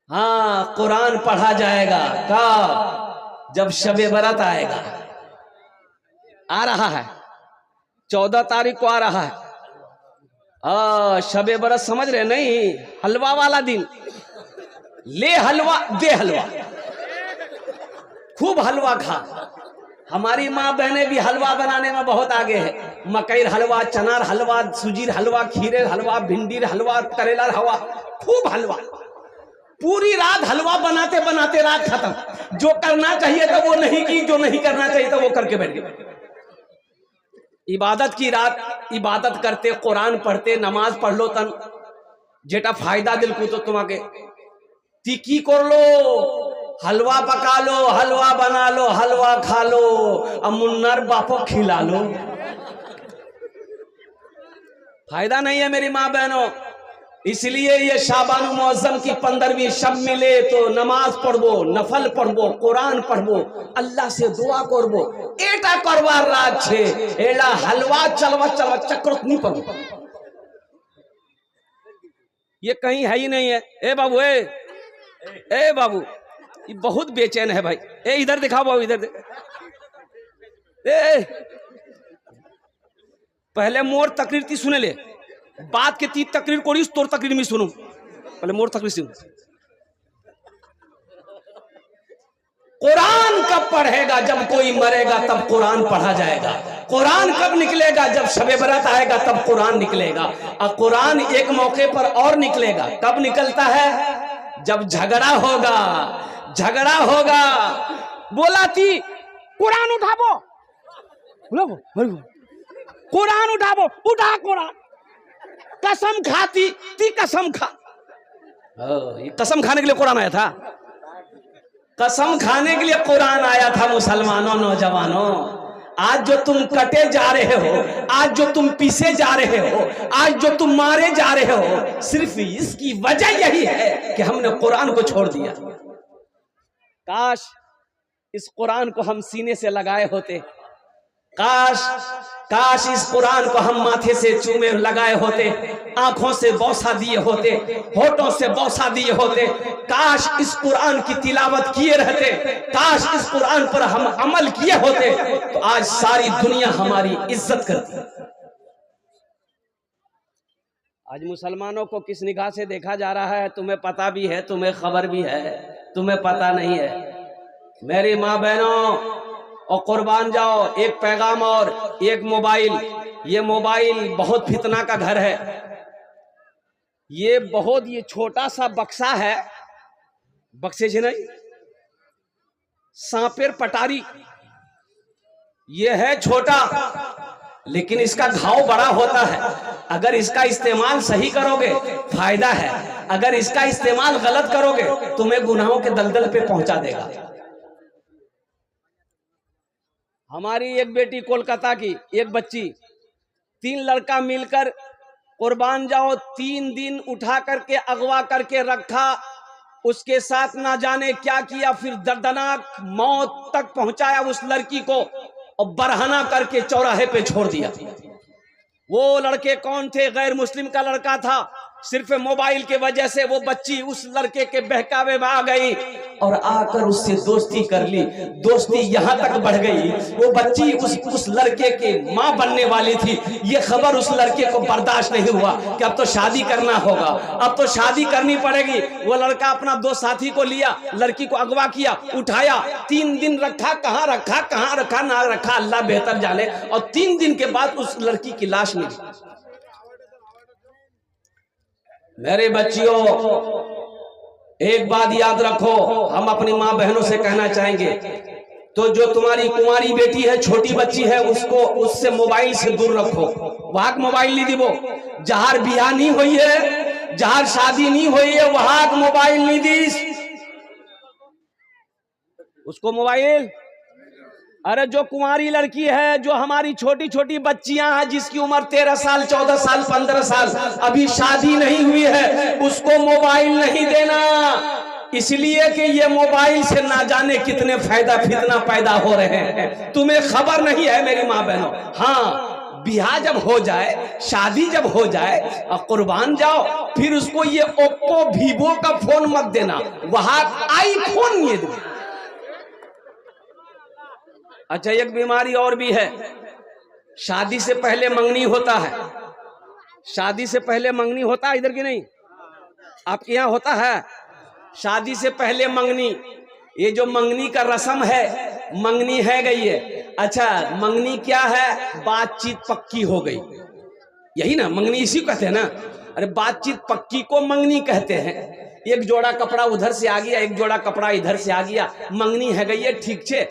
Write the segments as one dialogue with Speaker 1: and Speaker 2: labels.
Speaker 1: हाँ, कुरान पढ़ा जाएगा। कब? जब शबे बरत आएगा। आ रहा है, 14 तारीख को आ रहा है। शबे बरत समझ रहे नहीं? हलवा वाला दिन। ले हलवा दे हलवा, खूब हलवा खा। हमारी माँ बहनें भी हलवा बनाने में बहुत आगे है। मकई हलवा, चनार हलवा, सूजीर हलवा, खीरे हलवा, भिंडी हलवा, करेला हलवा, खूब हलवा। पूरी रात हलवा बनाते बनाते रात खत्म। जो करना चाहिए था वो नहीं की, जो नहीं करना चाहिए था वो करके बैठ गए। इबादत की रात इबादत करते, कुरान पढ़ते, नमाज पढ़ लो तन जेटा फायदा दिल को तो तुम्हारे ती की कर लो, हलवा पका लो, हलवा बना लो, हलवा खा लो, अब मुन्नर बापो खिला लो। फायदा नहीं है मेरी माँ बहनों। इसलिए ये शाबान मुअज्जम की 15वीं शब मिले तो नमाज पढ़बो, नफल पढ़बो, कुरान पढ़बो, अल्लाह से दुआ करबो। एटा करवार रात छे, एला हलवा चलवा चलवा चक्रत नहीं पढ़ो। ये कहीं है ही नहीं है। ए बाबू, ए बाबू, ये बहुत बेचैन है भाई। ए इधर दिखाओ बाबू, इधर देख। पहले मोर तकरीर ती सुने ले, बात के ती तकरीर कोरिस तोर तकरीर में सुनो। पहले मोर तकरीर सुन। कुरान कब पढ़ेगा? जब कोई मरेगा तब कुरान पढ़ा जाएगा। कुरान कब निकलेगा? जब शबे बरात आएगा तब कुरान निकलेगा। और कुरान एक मौके पर और निकलेगा। कब निकलता है? जब झगड़ा होगा। झगड़ा होगा, बोला थी कुरान उठाबो, कुरान उठाबो, उठा कुरान। कसम खाती थी, कसम खा। ये कसम खाने के लिए कुरान आया था। कसम खाने के लिए कुरान आया था। मुसलमानों, नौजवानों, आज जो तुम कटे जा रहे हो, आज जो तुम पीसे जा रहे हो, आज जो तुम मारे जा रहे हो, सिर्फ इसकी वजह यही है कि हमने कुरान को छोड़ दिया। काश इस कुरान को हम सीने से लगाए होते। काश इस कुरान को हम माथे से चूमे लगाए होते, आंखों से बौसा दिए होते, होठों से बौसा दिए होते। काश इस कुरान की तिलावत किए रहते, काश इस कुरान पर हम अमल किए होते, तो आज सारी दुनिया हमारी इज्जत करती। आज मुसलमानों को किस निगाह से देखा जा रहा है, तुम्हें पता भी है, तुम्हें खबर भी है, तुम्हें पता नहीं है। मेरी माँ बहनों, और कुर्बान जाओ, एक पैगाम और एक मोबाइल। ये मोबाइल बहुत फितना का घर है। ये छोटा सा बक्सा है, बक्से से नहीं, सांपेर पटारी। ये है छोटा, लेकिन इसका घाव बड़ा होता है। अगर इसका इस्तेमाल सही करोगे फायदा है, अगर इसका इस्तेमाल गलत करोगे तुम्हें गुनाहों के दलदल पे पहुंचा देगा। हमारी एक बेटी कोलकाता की, एक बच्ची, 3 लड़का मिलकर कुर्बान जाओ 3 दिन उठा करके अगवा करके रखा, उसके साथ ना जाने क्या किया, फिर दर्दनाक मौत तक पहुंचाया उस लड़की को और बरहना करके चौराहे पे छोड़ दिया। वो लड़के कौन थे? गैर मुस्लिम का लड़का था। सिर्फ मोबाइल के वजह से वो बच्ची उस लड़के के बहकावे में आ गई और आकर उससे दोस्ती कर ली। दोस्ती यहां तक बढ़ गई, वो बच्ची उस लड़के के मां बनने वाली थी। ये खबर उस लड़के को बर्दाश्त नहीं हुआ कि अब तो शादी करना होगा, अब तो शादी करनी पड़ेगी। वो लड़का अपना 2 साथी को लिया, लड़की को अगवा किया, उठाया, 3 दिन रखा। कहाँ रखा ना रखा अल्लाह बेहतर जाने। और 3 दिन के बाद उस लड़की की लाश मिली। मेरे बच्चियों, एक बात याद रखो, हम अपनी माँ बहनों से कहना चाहेंगे, तो जो तुम्हारी कुंवारी बेटी है, छोटी बच्ची है, उससे मोबाइल से दूर रखो। वहां मोबाइल नहीं दीबो। जहार बियाह नहीं हुई है, जहार शादी नहीं हुई है, वहां मोबाइल नहीं दीस उसको मोबाइल। अरे जो कुंवारी लड़की है, जो हमारी छोटी छोटी बच्चियां हैं, जिसकी उम्र 13 साल, 14 साल, 15 साल, अभी शादी नहीं हुई है, उसको मोबाइल नहीं देना। इसलिए कि ये मोबाइल से ना जाने कितने फायदा फितना पैदा हो रहे हैं, तुम्हें खबर नहीं है मेरी माँ बहनों। हाँ, ब्याह जब हो जाए, शादी जब हो जाए और कुर्बान जाओ, फिर उसको ये ओप्पो वीवो का फोन मत देना, वहां आईफोन ये दो। अच्छा, एक बीमारी और भी है, शादी से पहले मंगनी होता है। शादी से पहले मंगनी होता है इधर की नहीं, आपके यहाँ होता है? शादी से पहले मंगनी, ये जो मंगनी का रस्म है, मंगनी है गई है। अच्छा, मंगनी क्या है? बातचीत पक्की हो गई, यही ना मंगनी, इसी को कहते हैं ना। अरे बातचीत पक्की को मंगनी कहते हैं। एक जोड़ा कपड़ा उधर से आ गया, एक जोड़ा कपड़ा इधर से आ गया, मंगनी है गई है, ठीक छे।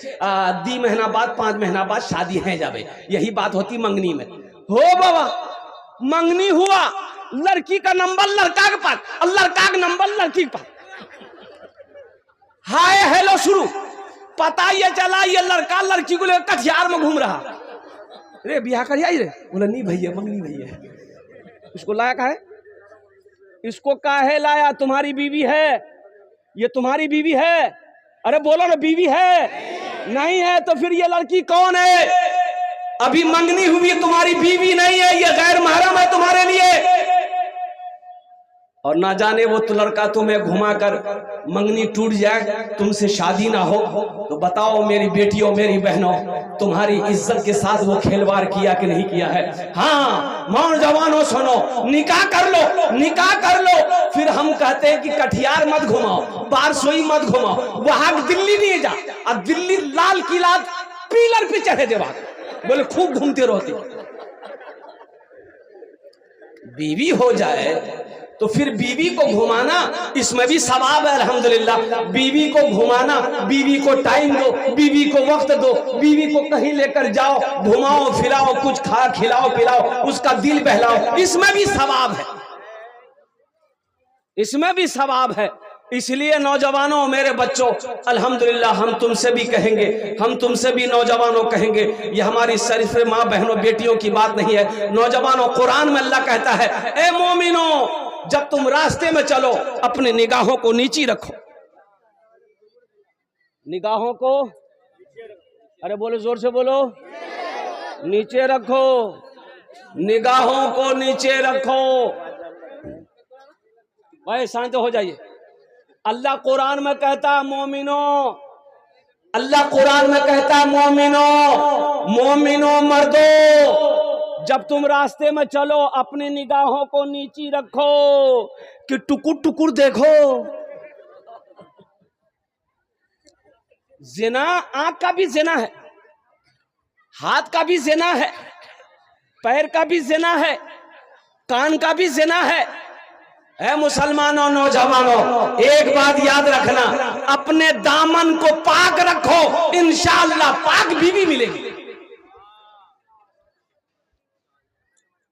Speaker 1: 2 महीना बाद 5 महीना बाद शादी है जावे, यही बात होती मंगनी में। हो बाबा, मंगनी हुआ, लड़की का नंबर लड़का के पास और लड़का का नंबर लड़की के पास, हाय हेलो शुरू। पता ये चला ये लड़का लड़की को लेकर कटिहार में घूम रहा। अरे ब्याह कर आई रे, बोला नहीं भैया, मंगनी भैया। इसको लाया का है? इसको काहे लाया? तुम्हारी बीवी है, ये तुम्हारी बीवी है। अरे बोलो ना, बीवी है? नहीं है तो फिर ये लड़की कौन है? अभी मंगनी हुई, तुम्हारी बीवी नहीं है, ये गैर महरम है तुम्हारे लिए। और ना जाने वो तो लड़का तुम्हें घुमाकर मंगनी टूट जाए, तुमसे शादी ना हो, तो बताओ मेरी बेटियों, मेरी बहनों, तुम्हारी इज्जत के साथ वो खिलवाड़ किया कि नहीं किया है? हाँ, नौजवानों सुनो, निकाह कर लो, निकाह कर लो। फिर हम कहते हैं कि कटिहार मत घुमाओ, बारसोई मत घुमाओ, वहां दिल्ली नहीं जा। अब दिल्ली लाल किला पिलर पे चढ़े देवा, बोले खूब घूमते रहते। बीवी हो जाए तो फिर बीवी को घुमाना, इसमें भी सवाब है अल्हम्दुलिल्लाह। बीवी को घुमाना, बीवी को टाइम दो, बीवी को वक्त दो, बीवी को कहीं लेकर जाओ, घुमाओ फिराओ, कुछ खा खिलाओ पिलाओ, उसका दिल बहलाओ, इसमें भी सवाब है, इसमें भी सवाब है। इसलिए नौजवानों, मेरे बच्चों, अल्हम्दुलिल्लाह हम तुमसे भी कहेंगे, हम तुमसे भी नौजवानों कहेंगे, ये हमारी शरीफ माँ बहनों बेटियों की बात नहीं है। नौजवानों, कुरान में अल्लाह कहता है, ए मोमिनो, जब तुम रास्ते में चलो अपनी निगाहों को नीची रखो। निगाहों को, अरे बोलो, जोर से बोलो, नीचे रखो, निगाहों को नीचे रखो। भाई शांत हो जाइए। अल्लाह कुरान में कहता है मोमिनो, अल्लाह कुरान में कहता है मोमिनो, मोमिनो मर्दो, जब तुम रास्ते में चलो अपनी निगाहों को नीची रखो कि टुकुर टुकुर देखो। जिना आंख का भी जिना है, हाथ का भी जिना है, पैर का भी जिना है, कान का भी जिना है। ऐ मुसलमानों, नौजवानों, एक बात याद रखना, अपने दामन को पाक रखो, इंशाअल्लाह पाक बीवी मिलेगी।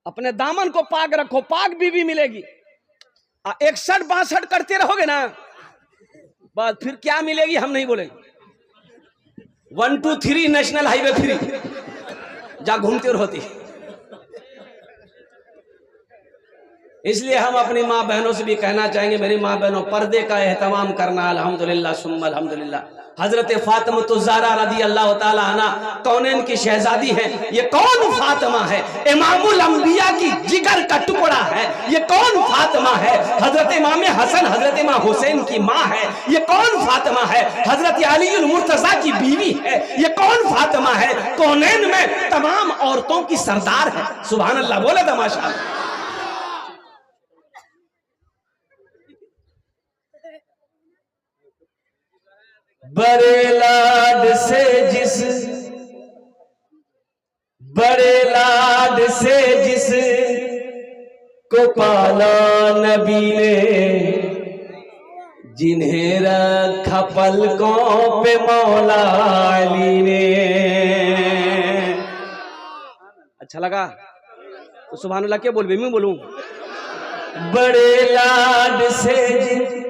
Speaker 1: अपने दामन को पाक रखो, पाक बीवी मिलेगी। 61-62 करते रहोगे ना, बस फिर क्या मिलेगी हम नहीं बोलेंगे। 1 2 3 नेशनल हाईवे फ्री, जा घूमते रहती। इसलिए हम अपनी माँ बहनों से भी कहना चाहेंगे, मेरी माँ बहनों, पर्दे का एहतमाम करना। अल्हम्दुलिल्लाह सुम्मा अल्हम्दुलिल्लाह। हजरत फातिमा ज़हरा रदी अल्लाह ताला अन्हा कौनैन की शहजादी हैं। ये कौन फातिमा है? इमामुल अंबिया की जिगर का टुकड़ा है। ये कौन फातिमा है? हजरत इमाम हसन, हजरत इमाम हुसैन की माँ है। ये कौन फातिमा है? हजरत अली मुर्तजा की बीवी है। ये कौन फातिमा है? कौनैन में तमाम औरतों की सरदार है। सुभान अल्लाह, बोले था माशाअल्लाह। बड़े लाड से जिस को पाला नबी ने, जिन्हें रखा पलकों पे मौला अली ने। अच्छा लगा तो सुभान अल्लाह क्या बोल, मैं बोलूं? बड़े लाड से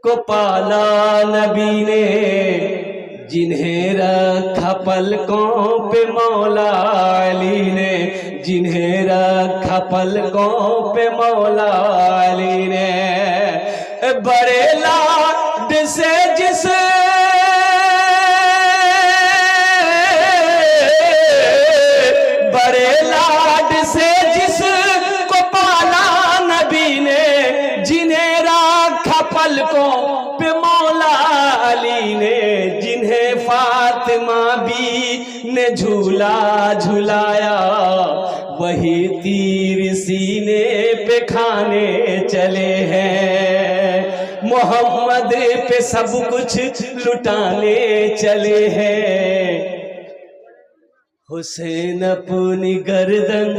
Speaker 1: को पाला नबी ने, जिन्हें रखा पलकों पे मौला अली ने, जिन्हें रखा पलकों पे मौला अली ने। बड़े लाड से जिस बड़े पे मौला अली ने, जिन्हें फातिमा भी ने झूला झुलाया, वही तीर सीने पे खाने चले हैं, मोहम्मद पे सब कुछ लुटाने चले हैं। हुसैन अपनी गर्दन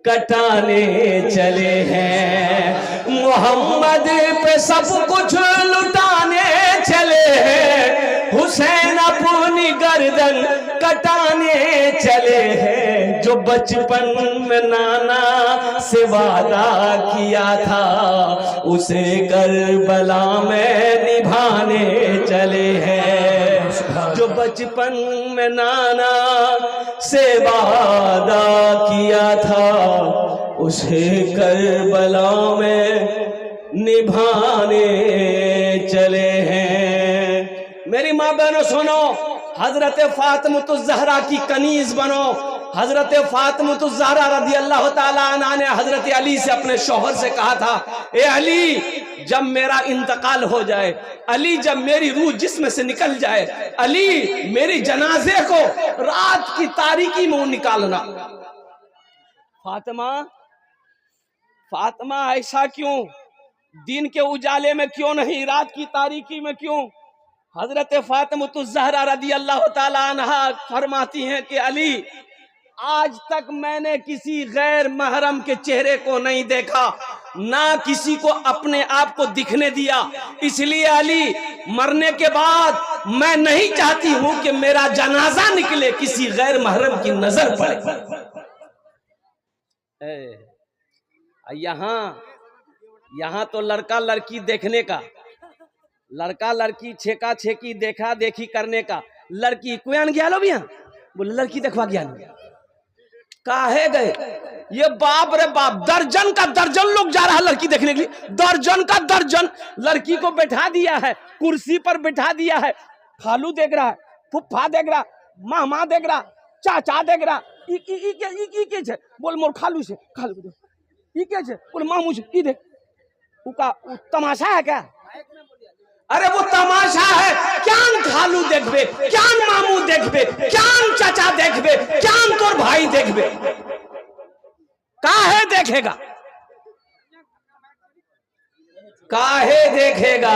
Speaker 1: कटाने चले हैं, मोहम्मद पे सब कुछ लुटाने चले हैं, हुसैन अपनी गर्दन कटाने चले हैं। जो बचपन में नाना से वादा किया था, उसे करबला में निभाने चले हैं। जो बचपन में नाना से वादा किया था, उसे करबला में निभाने चले हैं। मेरी माँ बहनों सुनो, हजरत फातिमा ज़हरा की कनीज बनो। हजरत फातिमा ज़हरा रज़ी अल्लाह ताला अन्हा ने हजरत अली से, अपने शौहर से कहा था, ए अली जब मेरा इंतकाल हो जाए, अली जब मेरी रूह जिस्म से निकल जाए, अली मेरी जनाजे को रात की तारीकी में निकालना। फातिमा, फातिमा ऐसा क्यों? दिन के उजाले में क्यों नहीं, रात की तारीकी में क्यों? हजरत फातिमा ज़हरा रज़ी अल्लाह ताला अन्हा फरमाती हैं कि अली, आज तक मैंने किसी गैर महरम के चेहरे को नहीं देखा, ना किसी को अपने आप को दिखने दिया, इसलिए अली मरने के बाद मैं नहीं चाहती हूं कि मेरा जनाजा निकले, किसी गैर महरम की नजर पड़े। यहाँ तो लड़का लड़की देखने का, लड़का लड़की छेका छेकी देखा देखी करने का, लड़की कोई गया लो भैया, बोले लड़की देखवा गया काहे गए? ये बाप रे बाप, दर्जन का दर्जन लोग जा रहा है लड़की देखने के लिए, दर्जन का दर्जन लड़की को बैठा दिया है, कुर्सी पर बैठा दिया है, खालू देख रहा है, फुफ्फा देख रहा, मामा देख रहा, चाचा देख रहा, के बोल मोर खालू से, खालू के बोल मामू से, देख उका तमाशा है क्या? अरे वो तमाशा है, क्या खालू देखबे, क्या मामू देखबे, क्या चाचा देखबे, क्या तोर भाई देखबे, काहे देखेगा, काहे देखेगा?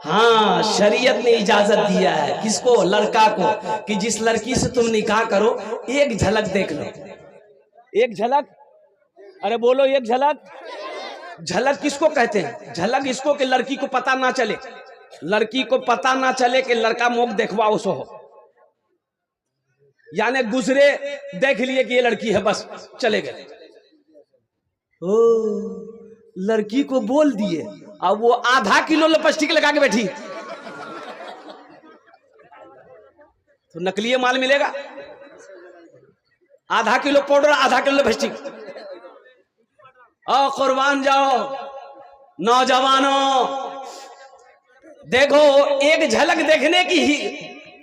Speaker 1: हाँ, शरीयत ने इजाजत दिया है किसको? लड़का को, कि जिस लड़की से तुम निकाह करो एक झलक देख लो। एक झलक, अरे बोलो एक झलक। झलक किसको कहते हैं? झलक इसको कि लड़की को पता ना चले, लड़की को पता ना चले कि लड़का मुख देखवाओ सो हो, यानी गुजरे देख लिए कि ये लड़की है, बस चले गए। ओ, लड़की को बोल दिए, अब वो आधा किलो लिपस्टिक लगा के बैठी, तो नकली माल मिलेगा। आधा किलो पाउडर, आधा किलो लिपस्टिक। कुर्बान जाओ नौजवानों, देखो एक झलक देखने की ही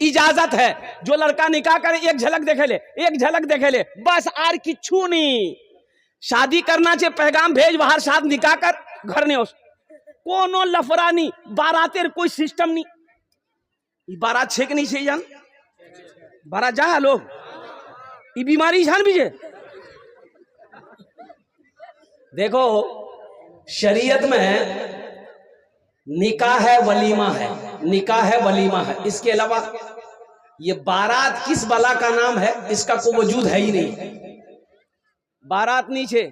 Speaker 1: इजाजत है। जो लड़का निकाह करे एक झलक देखे ले, एक झलक देखे ले, बस आर किच्छू नहीं। शादी करना चाहिए, पैगाम भेज बाहर, साथ निकाह कर घर ने उस कोनो लफड़ा नहीं, बारातेर कोई सिस्टम नहीं। बारात छेक नहीं से जान, बारात जा लोग ये बीमारी जान बीजे। देखो शरीयत में निकाह है, वलीमा है, निकाह है, वलीमा है, इसके अलावा ये बारात किस बला का नाम है इसका कोई वजूद है ही नहीं। बारात नीचे,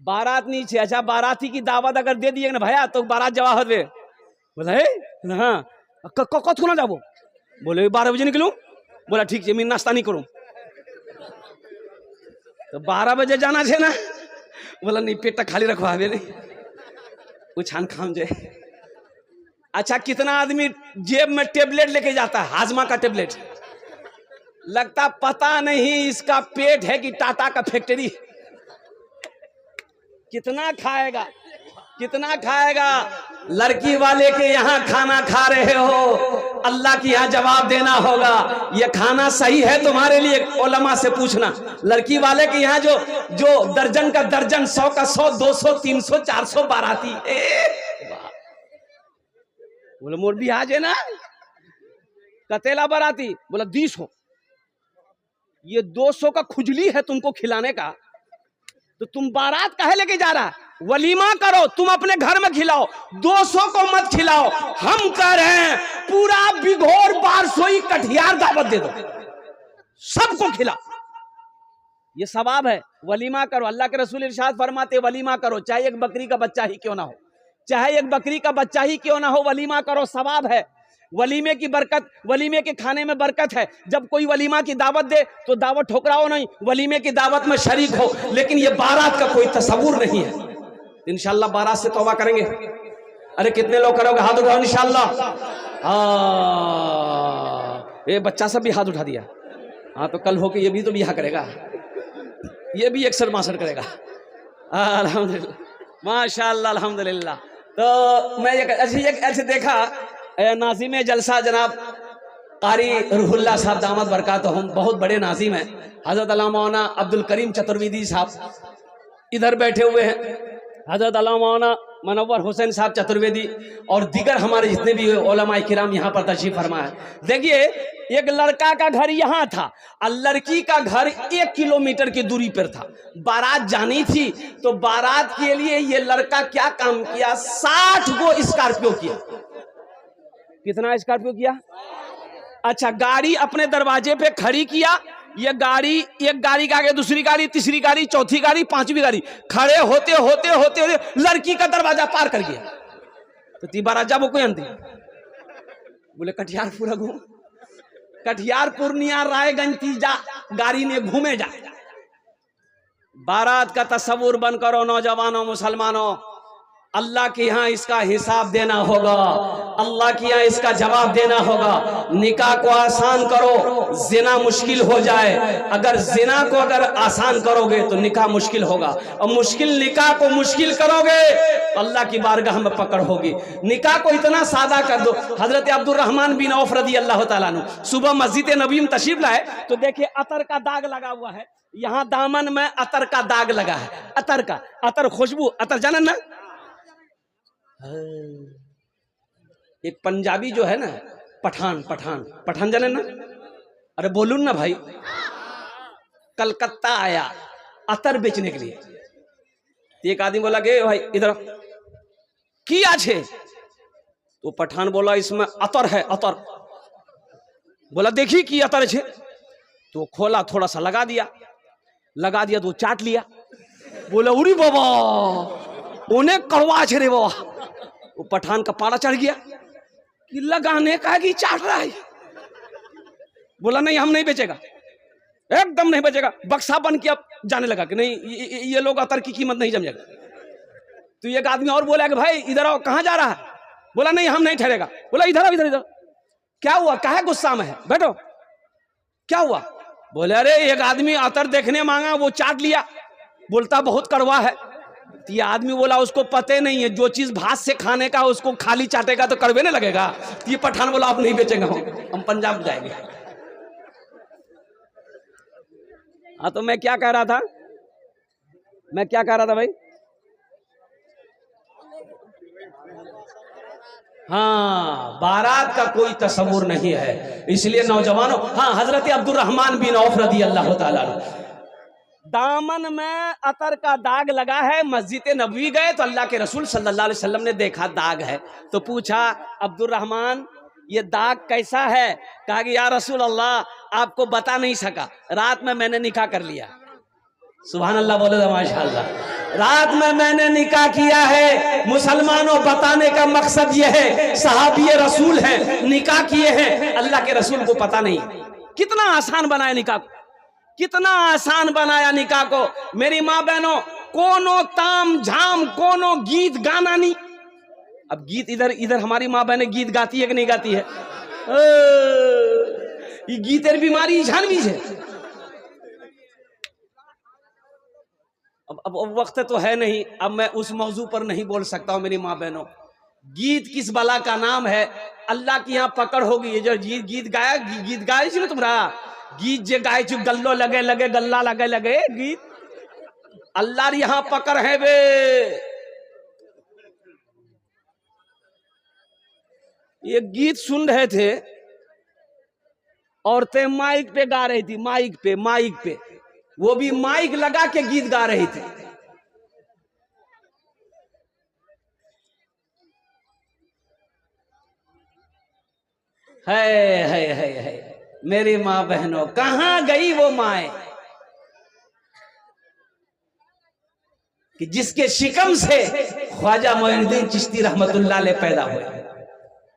Speaker 1: बारात नीचे। अच्छा, बाराती की दावत अगर दे दिए ना भैया तो बारात जवाहर दे, बोला हाँ कथ ना जाबो, बोले 12 बजे निकलूं, बोला ठीक है मैं नाश्ता नहीं करूं, तो 12 बजे जाना है ना, बोला नहीं पेट खाली रखवा नहीं उछान खाम जाए। अच्छा, कितना आदमी जेब में टेबलेट लेके जाता है, हाजमा का टेबलेट, लगता पता नहीं इसका पेट है कि टाटा का फैक्ट्री। कितना खाएगा, कितना खाएगा? लड़की वाले के यहाँ खाना खा रहे हो, अल्लाह के यहाँ जवाब देना होगा, ये खाना सही है तुम्हारे लिए? उलमा से पूछना। लड़की वाले के यहाँ जो दर्जन का दर्जन, 100 का 100, 200, 300, 400 बाराती, बोले मोर भी आज है ना, कतेला बराती, बोला 200। ये 200 का खुजली है तुमको खिलाने का, तो तुम बारात काहे लेके जा रहा है? वलीमा करो, तुम अपने घर में खिलाओ, 200 को मत खिलाओ। हम कह रहे हैं पूरा बिघोर बारसोई कटिहार दावत दे दो, सबको खिलाओ, ये सवाब है। वलीमा करो, अल्लाह के रसूल इरशाद फरमाते वलीमा करो, चाहे एक बकरी का बच्चा ही क्यों ना हो, चाहे एक बकरी का बच्चा ही क्यों ना हो, वलीमा करो, सवाब है। वलीमे की बरकत, वलीमे के खाने में बरकत है। जब कोई वलीमा की दावत दे तो दावत ठुकराओ नहीं, वलीमे की दावत में शरीक हो, लेकिन ये बारात का कोई तस्वुर नहीं है। इंशाल्लाह बारात से तौबा करेंगे। अरे कितने लोग करोगे? हाथ उठाओ इंशाल्लाह। ये बच्चा सब भी हाथ उठा दिया। हाँ तो कल होके ये भी तो बियाह करेगा, ये भी 61-62 करेगा। अल्हम्दुलिल्लाह, माशाअल्लाह, अल्हम्दुलिल्लाह। तो मैं ऐसे देखा नाज़िम जलसा जनाब कारी रूहुल्लाह साहब दामद बरकातहुम, बहुत बड़े नाज़िम हैं, हज़रत अल्लामा मौलाना अब्दुल करीम चतुर्वेदी साहब इधर बैठे हुए हैं, हज़रत अल्लामा मौलाना मनव्वर हुसैन साहब चतुर्वेदी और दीगर हमारे जितने भी उलमाए किराम यहाँ पर तशरीफ फरमा है। देखिए एक लड़का का घर यहाँ था और लड़की का घर 1 किलोमीटर की दूरी पर था। बारात जानी थी तो बारात के लिए ये लड़का क्या काम किया, 60 गो स्कॉर्पियो किया। कितना स्कॉर्पियो किया? अच्छा, गाड़ी अपने दरवाजे पे खड़ी किया। ये गाड़ी, एक गाड़ी के आगे दूसरी गाड़ी, तीसरी गाड़ी, चौथी गाड़ी, 5वीं गाड़ी, खड़े होते होते होते होते लड़की का दरवाजा पार कर गया। तो ती बारात जाबो कोई अंती, बोले कटिहार पूरा घूम, कटिहार पूर्णिया रायगंज ती जा, गाड़ी ने घूमे जा। बारात का तस्वुर बन करो नौजवानों, मुसलमानों, अल्लाह के यहाँ इसका हिसाब देना होगा, अल्लाह के यहाँ इसका जवाब देना होगा। निकाह को आसान करो, जिना मुश्किल हो जाए। अगर जिना को अगर आसान करोगे तो निकाह मुश्किल होगा, और मुश्किल निकाह को मुश्किल करोगे तो अल्लाह की बारगाह में पकड़ होगी। निकाह को इतना सादा कर दो। हजरत अब्दुल रहमान बिन औफ रदी अल्लाह तआला अन्हु सुबह मस्जिद नबी में तशरीफ लाए तो देखे अतर का दाग लगा हुआ है, यहाँ दामन में अतर का दाग लगा है। अतर का, अतर खुशबू, अतर जाना ना। एक पंजाबी जो है ना, पठान जाने ना, अरे बोलून ना भाई, कलकत्ता आया अतर बेचने के लिए। एक आदमी बोला कि भाई इधर की आछे, तो पठान बोला इसमें अतर है, अतर। बोला देखी की अतर छे, तो खोला, थोड़ा सा लगा दिया तो चाट लिया। बोला उरी बाबा उन्हें कड़वा छे रे बाबा। वो पठान का पारा चढ़ गया कि लगाने का कि चाट रहा है। बोला नहीं हम नहीं बेचेगा, एकदम नहीं बेचेगा। बक्सा बन के अब जाने लगा कि नहीं ये लोग अतर की कीमत नहीं समझेगा। तो एक आदमी और बोला कि भाई इधर आओ, कहाँ जा रहा है? बोला नहीं हम नहीं ठहरेगा। बोला इधर आओ, इधर। क्या हुआ, काहे गुस्सा में है, बैठो, क्या हुआ? बोले अरे एक आदमी अतर देखने मांगा, वो चाट लिया, बोलता बहुत कड़वा है। ये आदमी बोला उसको पते नहीं है, जो चीज भात से खाने का उसको खाली चाटेगा तो कड़वे नहीं लगेगा। ये पठान बोला आप नहीं बेचेंगे, हम पंजाब जाएंगे। हाँ तो मैं क्या कह रहा था भाई? हाँ, बारात का कोई तस्वुर नहीं है, इसलिए नौजवानों। हाँ, हजरत अब्दुल रहमान बिन औफ रदी अल्लाह तआला अन्हु दामन में अतर का दाग लगा है। मस्जिद नबवी गए तो अल्लाह के रसूल सल्लल्लाहु अलैहि वसल्लम ने देखा दाग है, तो पूछा अब्दुल रहमान ये दाग कैसा है? कहा कि या रसूल अल्लाह आपको बता नहीं सका, रात में मैंने निकाह कर लिया। सुभान अल्लाह बोले तो माशाअल्लाह। रात में मैंने निकाह किया है। मुसलमानों, बताने का मकसद यह है सहाबी रसूल हैं, निकाह किए हैं, अल्लाह के रसूल को पता नहीं। कितना आसान बनाया निकाह को, कितना आसान बनाया निकाह को। मेरी माँ बहनों, कोनो ताम झाम, कोनो गीत गाना नहीं। अब गीत इधर हमारी माँ बहनें गीत गाती है कि नहीं गाती है? ये गीतेर बीमारी जानवी है। अब वक्त तो है नहीं, अब मैं उस मौजू पर नहीं बोल सकता हूँ। मेरी माँ बहनों, गीत किस बला का नाम है, अल्लाह की यहाँ पकड़ होगी। ये जो गीत गाए थी ना तुम्हारा, गीत जे गाय चु गल्लो लगे लगे, गल्ला लगे लगे, गीत अल्लाह यहाँ पकड़ है बे। ये गीत सुन रहे थे, औरतें माइक पे गा रही थी, माइक पे, वो भी माइक लगा के गीत गा रही थी। है मेरी माँ बहनों, कहां गई वो माए कि जिसके शिकम से ख्वाजा मोइनुद्दीन चिश्ती रहमतुल्लाह अलैह पैदा हुए।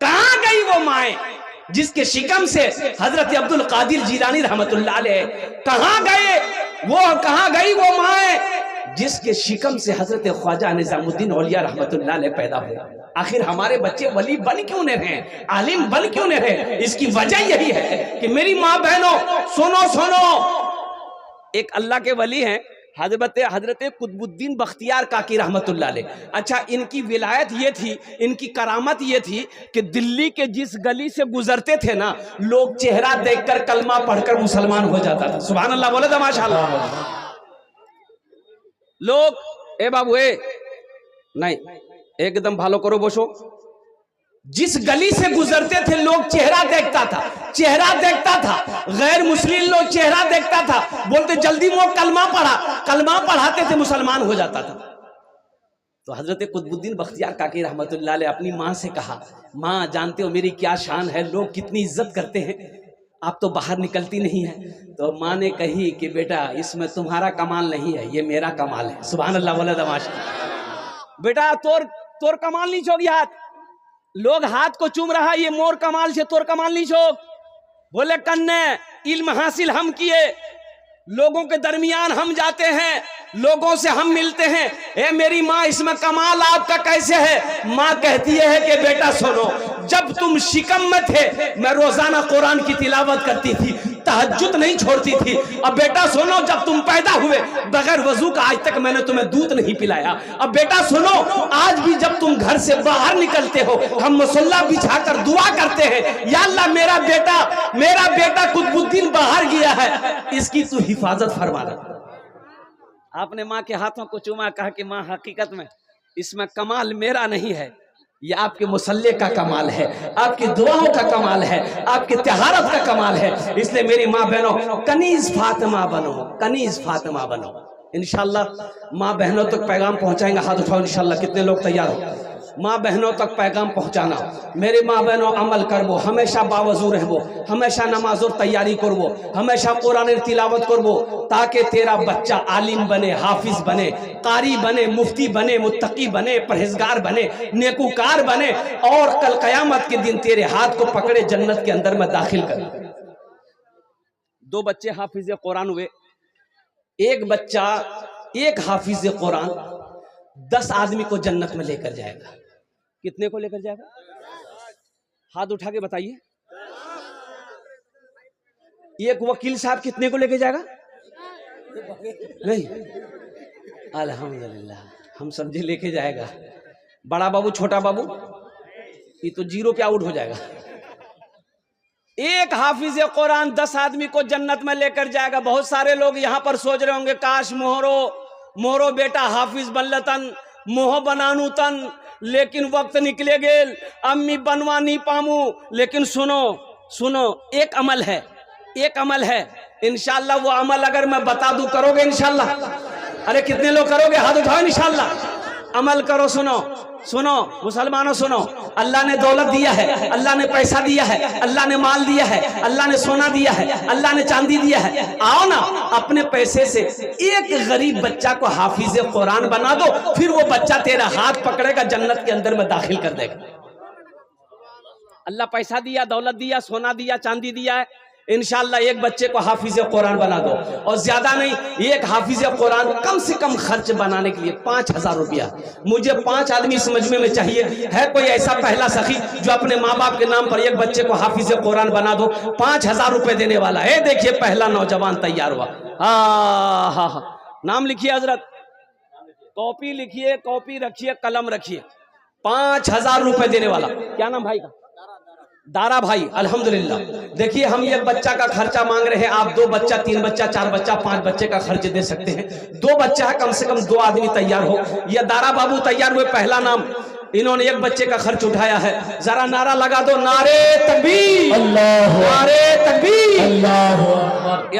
Speaker 1: कहां गई वो माए जिसके शिकम से हजरत अब्दुल कादिर जिलानी रहमतुल्लाह अलैह, कहां गए वो, कहां गई वो माए जिसके शिकम से हजरत ख्वाजा निजामुद्दीन औलिया रहमतुल्लाह अलैह पैदा हुए। आखिर हमारे बच्चे वली बन क्यों नहीं रहे, आलिम बन क्यों नहीं रहे? इसकी वजह यही है कि मेरी माँ बहनों सुनो, एक अल्लाह के वली हैं हजरत कुतुबुद्दीन बख्तियार काकी रहमतुल्लाह अलैह। अच्छा, इनकी विलायत ये थी, इनकी करामत ये थी कि दिल्ली के जिस गली से गुजरते थे ना, लोग चेहरा देखकर कलमा पढ़कर मुसलमान हो जाता था। सुभान अल्लाह बोले तो माशाअल्लाह। लोग ए बाबू नहीं, एकदम भालो करो बोशो। जिस गली से गुजरते थे लोग चेहरा देखता था, गैर मुस्लिम लोग चेहरा देखता था, बोलते जल्दी वो कलमा पढ़ाते थे, मुसलमान हो जाता था। तो हजरत कुतुबुद्दीन बख्तियार काकी रहमतुल्लाह अलैह अपनी माँ से कहा, माँ जानते हो मेरी क्या शान है, लोग कितनी इज्जत करते हैं, आप तो बाहर निकलती नहीं है। तो माँ ने कही कि बेटा इसमें तुम्हारा कमाल नहीं है, ये मेरा कमाल है। सुभान अल्लाह वाला दमाश। बेटा तोर कमाल नहीं छोगी हाथ, लोग हाथ को चूम रहा, ये मोर कमाल से तोर कमाल नहीं छोक। बोले कन्ने इल्म हासिल हम किए, लोगों के दरमियान हम जाते हैं, लोगों से हम मिलते हैं। ए मेरी माँ इसमें कमाल आपका कैसे है? माँ कहती है कि बेटा सुनो, जब तुम शिकम में थे मैं रोजाना कुरान की तिलावत करती थी, तहज्जुद नहीं छोड़ती थी। अब बेटा सुनो, जब तुम पैदा हुए बगैर वजू का आज तक मैंने तुम्हें दूध नहीं पिलाया। अब बेटा सुनो, आज भी जब तुम घर से बाहर निकलते हो हम मुसल्ला बिछाकर दुआ करते हैं, या अल्लाह मेरा बेटा कुतुबुद्दीन बाहर गया है, इसकी तू हिफाजत फरमाना। आपने माँ के हाथों को चूमा, कहा कि माँ हकीकत में इसमें कमाल मेरा नहीं है, ये आपके मुसल्ले का कमाल है, आपकी दुआओं का कमाल है, आपकी तहारत का कमाल है। इसलिए मेरी माँ बहनों कनीज फातिमा बनो। इंशाल्लाह माँ बहनों तक पैगाम पहुंचाएंगे। हाथ उठाओ इंशाल्लाह, कितने लोग तैयार हो? माँ बहनों तक पैगाम पहुंचाना। मेरे माँ बहनों अमल करबो, हमेशा बावजू रहबो, हमेशा नमाजों तैयारी करबो, हमेशा कुरान तिलावत करबो, ताकि तेरा बच्चा आलिम बने, हाफिज बने, कारी बने, मुफ्ती बने, मुत्तकी बने, परहेजगार बने, नेकूकार बने, और कल कयामत के दिन तेरे हाथ को पकड़े जन्नत के अंदर में दाखिल कर। 2 बच्चे हाफिज कुरान हुए, एक हाफिज कुरान 10 आदमी को जन्नत में लेकर जाएगा। कितने को लेकर जाएगा? हाथ उठा के बताइए। एक वकील साहब कितने को लेकर जाएगा? नहीं, अल्हम्दुलिल्लाह हम समझे लेके जाएगा। बड़ा बाबू छोटा बाबू ये तो 0 पे आउट हो जाएगा। एक हाफिज कुरान 10 आदमी को जन्नत में लेकर जाएगा। बहुत सारे लोग यहाँ पर सोच रहे होंगे काश मोहरो बेटा हाफिज बनलतन, मोह बनानू तन, लेकिन वक्त निकले गेल, अम्मी बनवा नहीं पामू। लेकिन सुनो एक अमल है इंशाल्लाह, वो अमल अगर मैं बता दूं करोगे इंशाल्लाह? अरे कितने लोग करोगे? हाथ उठाओ इंशाल्लाह। अमल करो। सुनो मुसलमानों सुनो, अल्लाह ने दौलत दिया है, अल्लाह ने पैसा दिया है, अल्लाह ने माल दिया है, अल्लाह ने सोना दिया है, अल्लाह ने चांदी दिया है। आओ ना अपने पैसे से एक गरीब बच्चा को हाफिज कुरान बना दो, फिर वो बच्चा तेरा हाथ पकड़ेगा, जन्नत के अंदर में दाखिल कर देगा। अल्लाह पैसा दिया, दौलत दिया, सोना दिया, चांदी दिया है, इंशाल्लाह एक बच्चे को हाफिज कुरान बना दो। और ज्यादा नहीं, एक हाफिज कुरान कम से कम खर्च बनाने के लिए 5000 रुपया। मुझे 5 आदमी इस मजमे में चाहिए। है कोई ऐसा पहला सखी जो अपने माँ बाप के नाम पर एक बच्चे को हाफिज कुरान बना दो? 5000 रुपए देने वाला है। देखिए पहला नौजवान तैयार हुआ। हाँ, नाम लिखिए हजरत, कॉपी लिखिए, कॉपी रखिए, कलम रखिए। 5000 रुपए देने वाला। क्या नाम भाई का? दारा भाई। अल्हम्दुलिल्लाह। देखिए हम एक बच्चा का खर्चा मांग रहे हैं, आप 2 बच्चा, 3 बच्चा, 4 बच्चा, 5 बच्चे का खर्च दे सकते हैं। 2 बच्चा है, कम से कम 2 आदमी तैयार हो। ये दारा बाबू तैयार हुए। पहला नाम इन्होंने एक बच्चे का खर्च उठाया है। जरा नारा लगा दो, नारे तकबीर, नारे तकबीर।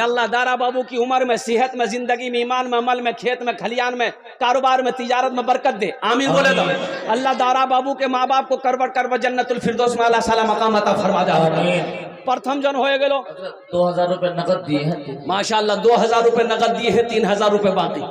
Speaker 1: अल्लाह दारा बाबू की उम्र में, सेहत में, जिंदगी में, ईमान में, अमल में, खेत में, खलियान में, कारोबार में, तिजारत में बरकत दे। आमीन बोले दो। अल्लाह दारा बाबू के माँ बाप को करवट करवट जन्नतुल फिरदौस में अल्लाह साला मकाम अता फरमा दे। प्रथम जन होए गेलो
Speaker 2: 2000 रुपए नकद दिए हैं
Speaker 1: माशाल्लाह, 2000 रुपए नकद दिए हैं, 3000 रुपए बाकी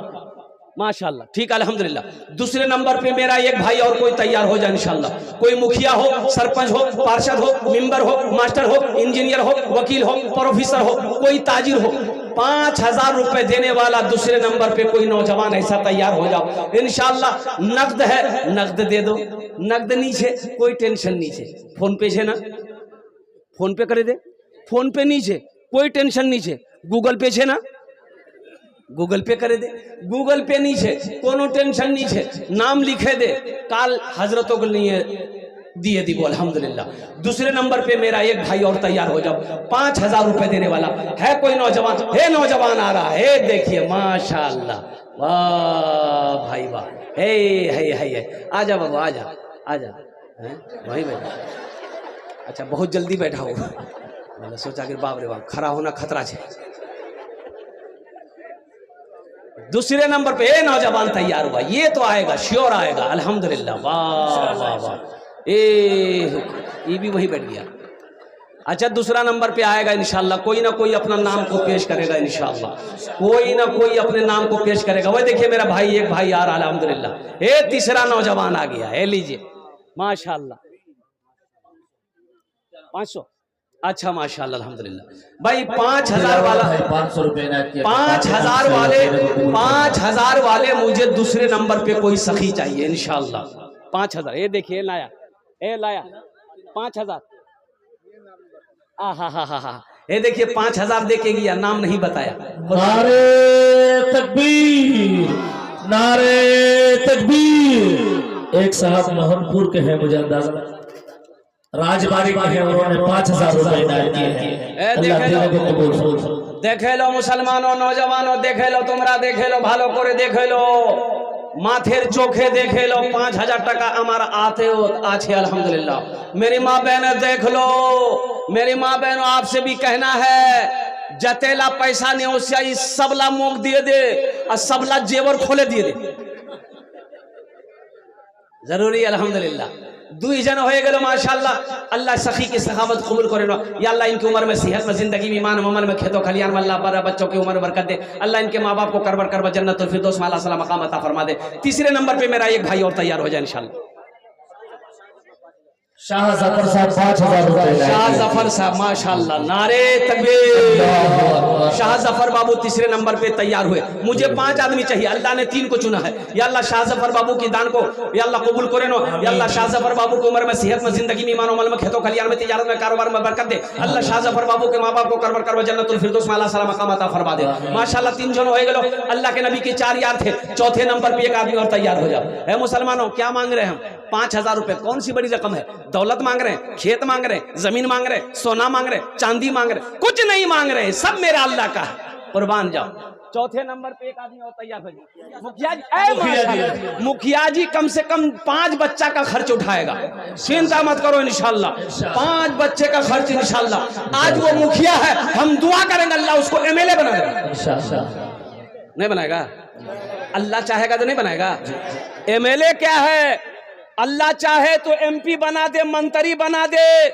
Speaker 1: माशाल्लाह। ठीक है अल्हम्दुलिल्लाह। दूसरे नंबर पे मेरा एक भाई और कोई तैयार हो जाए इंशाल्लाह। कोई मुखिया हो, सरपंच हो, पार्षद हो, मेंबर हो, मास्टर हो, इंजीनियर हो, वकील हो, प्रोफेसर हो, कोई ताजिर हो, 5000 रुपए देने वाला दूसरे नंबर पे कोई नौजवान ऐसा तैयार हो जाओ इंशाल्लाह। नकद है, नकद दे दो। नकद नीचे, कोई टेंशन नीचे। फोन पे है ना, फोन पे करे दे। फोन पे नीचे, कोई टेंशन नीचे। गूगल पे है ना, गूगल पे करे दे। गूगल पे नीचे, कोनो टेंशन नीचे। नाम लिखे दे, काल हजरतों के लिए दिए दी बोल अल्हम्दुलिल्लाह। दूसरे नंबर पे मेरा एक भाई और तैयार हो जाओ, 5000 रुपए देने वाला है कोई नौजवान। हे नौजवान आ रहा है, देखिए माशाल्लाह, वाह भाई वाह। हे आजा बाबू, आजा आजा, वही बैठा। अच्छा बहुत जल्दी बैठा हो, मैंने सोचा कि बाप रे बाप खड़ा होना खतरा है। दूसरे नंबर पे ए नौजवान तैयार हुआ, ये तो आएगा, श्योर आएगा अल्हम्दुलिल्लाह। वाह वाह वाह, ये भी वही बैठ गया। अच्छा दूसरा नंबर पे आएगा इंशाल्लाह। कोई ना कोई अपना नाम को पेश करेगा इंशाल्लाह, कोई ना कोई अपने नाम को पेश करेगा। वही देखिए मेरा भाई, एक भाई आ रहा अल्हम्दुलिल्लाह। ये तीसरा नौजवान आ गया है, लीजिए माशाल्लाह 500। अच्छा माशाल्लाह अल्हम्दुलिल्लाह। भाई 5000 वाला
Speaker 2: 500 रुपए
Speaker 1: 5000 वाले मुझे दूसरे नंबर पे कोई सखी चाहिए इंशाल्लाह। 5000 ये देखिए लाया, ये लाया 5000। हा ये देखिए 5000 दे के गया, नाम नहीं बताया।
Speaker 2: नारे तकबीर, नारे तकबीर। एक साहब मोहनपुर के हैं, मुझे अंदाजा राजबाड़ी के हैं, उन्होंने 5000 रुपए डाल दिए हैं। अल्लाह तेरे को कबूल फरमाए।
Speaker 1: देखे लो मुसलमानों, नौजवानों देखे लो, तुमरा देखे लो, भालो करे देखे लो, माथेर चोखे देखे लो। 5000 टका हमारा आते हो आछे अल्हम्दुलिल्लाह। मेरी माँ बहन देख लो, मेरी माँ बहनों आपसे भी कहना है, जतेला पैसा नहीं हो सबला मुख दिए दे और सबला जेवर खोले दिए दे, जरूरी अल्हम्दुलिल्लाह। 2 जन हो गए माशाल्लाह। अल्लाह सखी की सखावत कबूल करे। या अल्लाह इनकी उम्र में, सेहत में, जिंदगी में, ईमान अमल में, खेतों खलियान में अल्लाह बड़ा बच्चों की उम्र में बरकत दे। अल्लाह इनके माँ बाप को करवर करवर जन्नतुल फिरदौस में अल्लाह सलाम मकाम अता फरमा दे। तीसरे नंबर पे मेरा एक भाई और तैयार हो जाए इंशाल्लाह।
Speaker 2: शाह जफर साहब 5000 रुपए।
Speaker 1: शाह जफर साहब माशाल्लाह, नारे तकबीर। शाह जफर बाबू तीसरे नंबर पे तैयार हुए। मुझे 5 आदमी चाहिए, अल्लाह ने 3 को चुना है। या अल्लाह शाह जफर बाबू की दान को या अल्लाह कबूल करे नो। या अल्लाह शाह जफर बाबू की उम्र में, सेहत में, जिंदगी में, ईमान अमल में, खेतों खलियान में, तिजारत में, कारोबार में बरकत दे। अल्लाह शाह जफर बाबू के माँ बाप को करवर करवर जन्नतुल फिरदौस में अल्लाह सलाम मकाम अता फरमा दे माशाल्लाह। 3 जन हो गए। अल्लाह के नबी के 4 यार थे। चौथे नंबर पे एक आदमी और तैयार हो जाओ। है मुसलमानों, क्या मांग रहे हैं हम? 5000 रुपए। कौन सी बड़ी रकम है? दौलत मांग रहे हैं, खेत मांग रहे हैं, जमीन मांग रहे हैं, सोना मांग रहे हैं, चांदी मांग रहे हैं? कुछ नहीं मांग रहे हैं, सब मेरा अल्लाह का है, कुर्बान जाओ। चौथे नंबर पे एक आदमी और तैयार हो जाए। मुखिया जी कम से कम 5 बच्चा का खर्च उठाएगा, चिंता मत करो इंशाल्लाह। 5 बच्चे का खर्च इंशाल्लाह। आज वो मुखिया है, हम दुआ करेंगे अल्लाह उसको MLA बना देगा इंशाल्लाह। नहीं बनाएगा? अल्लाह चाहेगा तो नहीं बनाएगा। MLA क्या है? अल्लाह चाहे तो MP बना दे, मंत्री बना दे।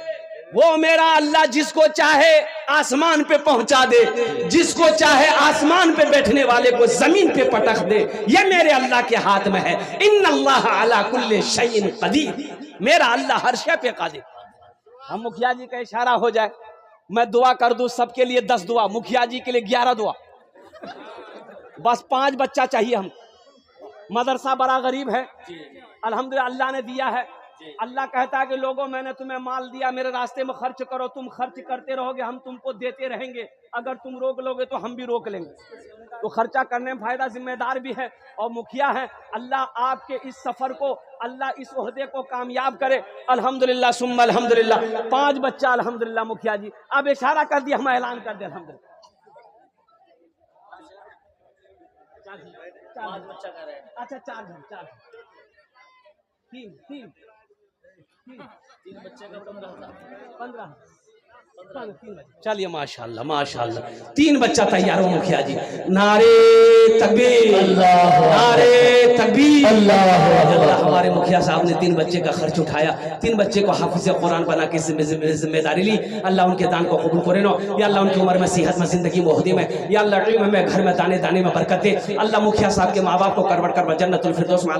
Speaker 1: वो मेरा अल्लाह जिसको चाहे आसमान पे पहुंचा दे, जिसको चाहे आसमान पे बैठने वाले को जमीन पे पटक दे। ये मेरे अल्लाह के हाथ में है। इन्नल्लाह अला कुल्ली शैइन कदीर। मेरा अल्लाह हर शय पे कादिर। हम मुखिया जी का इशारा हो जाए, मैं दुआ कर दूं सबके लिए 10 दुआ, मुखिया जी के लिए 11 दुआ। बस 5 बच्चा चाहिए हम। मदरसा बड़ा गरीब है, अल्हम्दुलिल्लाह अल्लाह ने दिया है। अल्लाह कहता है कि लोगों मैंने तुम्हें माल दिया, मेरे रास्ते में खर्च करो। तुम खर्च करते रहोगे, हम तुमको देते रहेंगे। अगर तुम रोक लोगे तो हम भी रोक लेंगे। तो खर्चा करने में फायदा, जिम्मेदार भी है और मुखिया है। अल्लाह आपके इस सफर को, अल्लाह इस ओहदे को कामयाब करे अल्हम्दुलिल्लाह सुम्मा अल्हम्दुलिल्लाह। 5 बच्चा अल्हम्दुलिल्लाह। मुखिया जी अब इशारा कर दिया, हम ऐलान कर दे अल्हम्दुलिल्लाह। 4 बच्चा कर रहे हैं। अच्छा 4 जन। चलिए माशाल्लाह माशाल्लाह, 3 बच्चा तैयार हो मुखिया जी। नारे तकबीर, नारे तकबीर, अल्लाह। हमारे मुखिया साहब ने 3 बच्चे का खर्च उठाया, 3 बच्चे को हाफिज कुरान बना के जिम्मेदारी ली। अल्लाह उनके दान को कबूल करे नो या अल्लाह, उनकी उम्र में सेहत में जिंदगी मोहदी में या अल्लाह, इल्म में घर में दाने दाने में बरकत दे अल्लाह। मुखिया साहब के माँ बाप को करवट कर जन्नतुल फिरदौस में